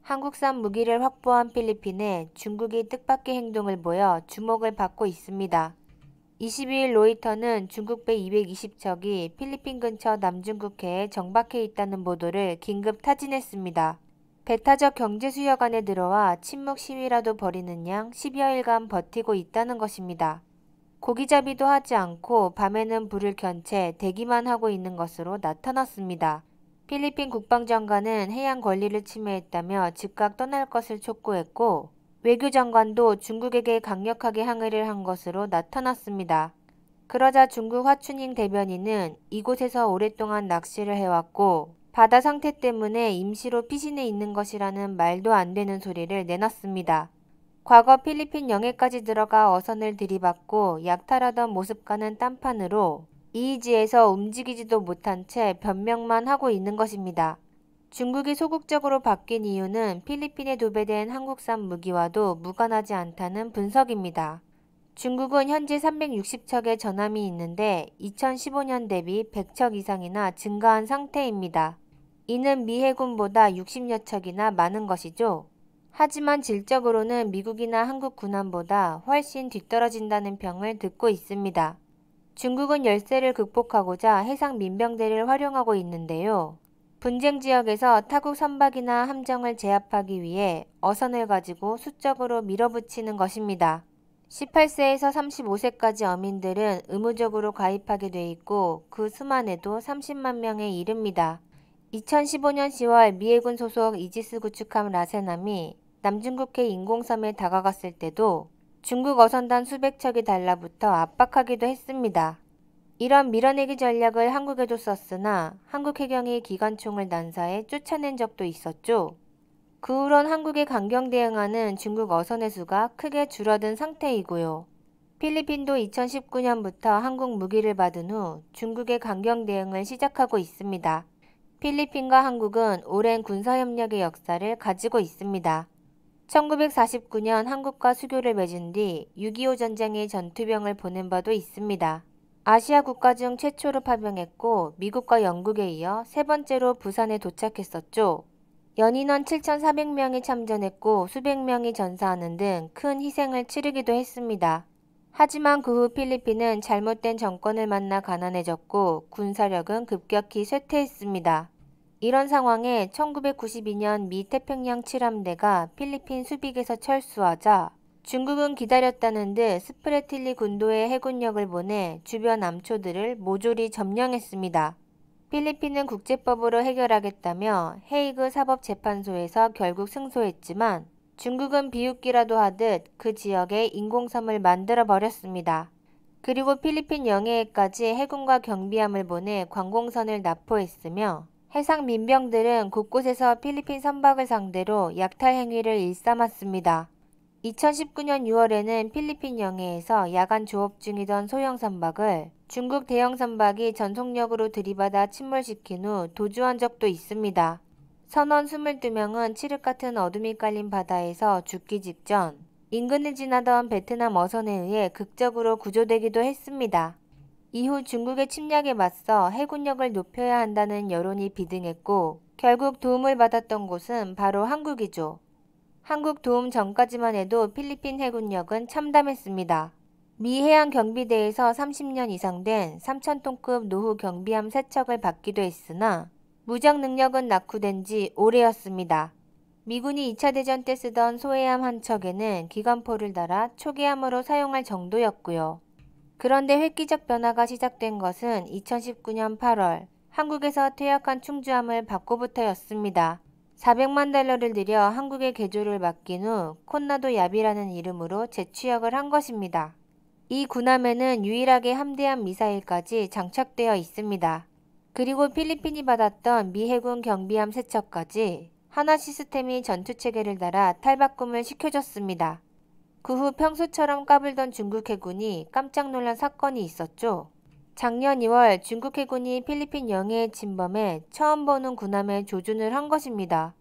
한국산 무기를 확보한 필리핀에 중국이 뜻밖의 행동을 보여 주목을 받고 있습니다. 22일 로이터는 중국 배 220척이 필리핀 근처 남중국해에 정박해 있다는 보도를 긴급 타진했습니다. 배타적 경제 수역 안에 들어와 침묵 시위라도 벌이는 양 10여일간 버티고 있다는 것입니다. 고기잡이도 하지 않고 밤에는 불을 켠 채 대기만 하고 있는 것으로 나타났습니다. 필리핀 국방장관은 해양 권리를 침해했다며 즉각 떠날 것을 촉구했고 외교장관도 중국에게 강력하게 항의를 한 것으로 나타났습니다. 그러자 중국 화춘잉 대변인은 이곳에서 오랫동안 낚시를 해왔고 바다 상태 때문에 임시로 피신해 있는 것이라는 말도 안 되는 소리를 내놨습니다. 과거 필리핀 영해까지 들어가 어선을 들이받고 약탈하던 모습과는 딴판으로 이이지에서 움직이지도 못한 채 변명만 하고 있는 것입니다. 중국이 소극적으로 바뀐 이유는 필리핀에 도배된 한국산 무기와도 무관하지 않다는 분석입니다. 중국은 현재 360척의 전함이 있는데 2015년 대비 100척 이상이나 증가한 상태입니다. 이는 미 해군보다 60여 척이나 많은 것이죠. 하지만 질적으로는 미국이나 한국 군함보다 훨씬 뒤떨어진다는 평을 듣고 있습니다. 중국은 열세를 극복하고자 해상 민병대를 활용하고 있는데요. 분쟁 지역에서 타국 선박이나 함정을 제압하기 위해 어선을 가지고 수적으로 밀어붙이는 것입니다. 18세에서 35세까지 어민들은 의무적으로 가입하게 돼 있고 그 수만 해도 30만 명에 이릅니다. 2015년 10월 미 해군 소속 이지스 구축함 라센함이 남중국해 인공섬에 다가갔을 때도 중국 어선단 수백 척이 달라붙어 압박하기도 했습니다. 이런 밀어내기 전략을 한국에도 썼으나 한국 해경이 기관총을 난사해 쫓아낸 적도 있었죠. 그 후론 한국에 강경 대응하는 중국 어선의 수가 크게 줄어든 상태이고요. 필리핀도 2019년부터 한국 무기를 받은 후 중국의 강경 대응을 시작하고 있습니다. 필리핀과 한국은 오랜 군사협력의 역사를 가지고 있습니다. 1949년 한국과 수교를 맺은 뒤 6.25 전쟁의 전투병을 보낸 바도 있습니다. 아시아 국가 중 최초로 파병했고 미국과 영국에 이어 세 번째로 부산에 도착했었죠. 연인원 7,400명이 참전했고 수백 명이 전사하는 등 큰 희생을 치르기도 했습니다. 하지만 그 후 필리핀은 잘못된 정권을 만나 가난해졌고 군사력은 급격히 쇠퇴했습니다. 이런 상황에 1992년 미 태평양 칠함대가 필리핀 수빅에서 철수하자 중국은 기다렸다는 듯 스프레틸리 군도에 해군력을 보내 주변 암초들을 모조리 점령했습니다. 필리핀은 국제법으로 해결하겠다며 헤이그 사법재판소에서 결국 승소했지만 중국은 비웃기라도 하듯 그 지역에 인공섬을 만들어 버렸습니다. 그리고 필리핀 영해에까지 해군과 경비함을 보내 관공선을 납포했으며 해상 민병들은 곳곳에서 필리핀 선박을 상대로 약탈 행위를 일삼았습니다. 2019년 6월에는 필리핀 영해에서 야간 조업 중이던 소형 선박을 중국 대형 선박이 전속력으로 들이받아 침몰시킨 후 도주한 적도 있습니다. 선원 22명은 칠흑 같은 어둠이 깔린 바다에서 죽기 직전 인근을 지나던 베트남 어선에 의해 극적으로 구조되기도 했습니다. 이후 중국의 침략에 맞서 해군력을 높여야 한다는 여론이 비등했고 결국 도움을 받았던 곳은 바로 한국이죠. 한국 도움 전까지만 해도 필리핀 해군력은 참담했습니다. 미 해양경비대에서 30년 이상 된 3,000톤급 노후 경비함 3척을 받기도 했으나 무적 능력은 낙후된 지 오래였습니다. 미군이 2차 대전 때 쓰던 소해함 한 척에는 기관포를 달아 초계함으로 사용할 정도였고요. 그런데 획기적 변화가 시작된 것은 2019년 8월 한국에서 퇴역한 충주함을 받고부터였습니다. 400만 달러를 들여 한국에 개조를 맡긴 후 콘나도 야비라는 이름으로 재취역을 한 것입니다. 이 군함에는 유일하게 함대함 미사일까지 장착되어 있습니다. 그리고 필리핀이 받았던 미 해군 경비함 3척까지 하나 시스템이 전투체계를 달아 탈바꿈을 시켜줬습니다. 그 후 평소처럼 까불던 중국 해군이 깜짝 놀란 사건이 있었죠. 작년 2월 중국 해군이 필리핀 영해에 침범해 처음 보는 군함에 조준을 한 것입니다.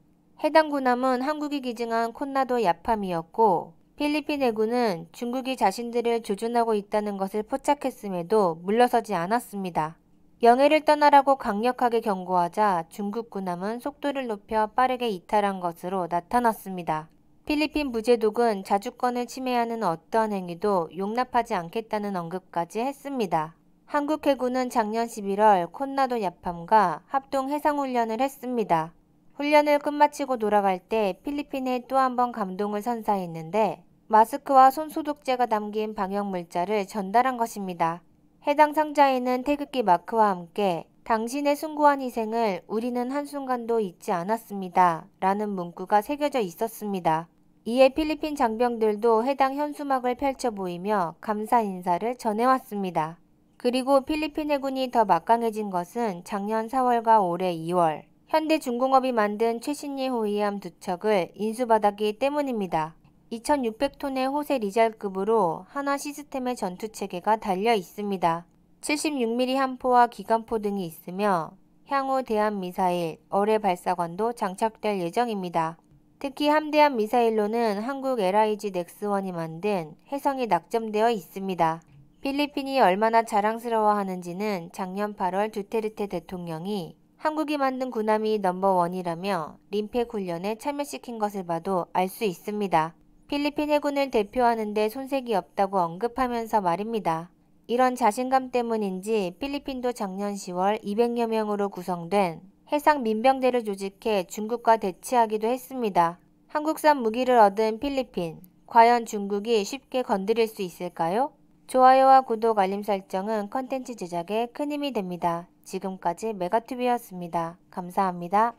해당 군함은 한국이 기증한 콘나도 야팜이었고 필리핀 해군은 중국이 자신들을 조준하고 있다는 것을 포착했음에도 물러서지 않았습니다. 영해를 떠나라고 강력하게 경고하자 중국 군함은 속도를 높여 빠르게 이탈한 것으로 나타났습니다. 필리핀 부제독은 자주권을 침해하는 어떠한 행위도 용납하지 않겠다는 언급까지 했습니다. 한국 해군은 작년 11월 콘나도 야팜과 합동 해상훈련을 했습니다. 훈련을 끝마치고 돌아갈 때 필리핀에 또 한 번 감동을 선사했는데 마스크와 손소독제가 담긴 방역물자를 전달한 것입니다. 해당 상자에는 태극기 마크와 함께 당신의 숭고한 희생을 우리는 한순간도 잊지 않았습니다. 라는 문구가 새겨져 있었습니다. 이에 필리핀 장병들도 해당 현수막을 펼쳐 보이며 감사 인사를 전해왔습니다. 그리고 필리핀 해군이 더 막강해진 것은 작년 4월과 올해 2월 현대중공업이 만든 최신의 호위함 2척을 인수받았기 때문입니다. 2600톤의 호세 리잘급으로 하나 시스템의 전투체계가 달려 있습니다. 76mm 함포와 기관포 등이 있으며 향후 대한미사일, 어뢰 발사관도 장착될 예정입니다. 특히 함대함 미사일로는 한국 LIG 넥스1이 만든 해성이 낙점되어 있습니다. 필리핀이 얼마나 자랑스러워하는지는 작년 8월 두테르테 대통령이 한국이 만든 군함이 넘버원이라며 림팩 훈련에 참여시킨 것을 봐도 알 수 있습니다. 필리핀 해군을 대표하는 데 손색이 없다고 언급하면서 말입니다. 이런 자신감 때문인지 필리핀도 작년 10월 200여 명으로 구성된 해상 민병대를 조직해 중국과 대치하기도 했습니다. 한국산 무기를 얻은 필리핀, 과연 중국이 쉽게 건드릴 수 있을까요? 좋아요와 구독, 알림 설정은 컨텐츠 제작에 큰 힘이 됩니다. 지금까지 메가튜브였습니다. 감사합니다.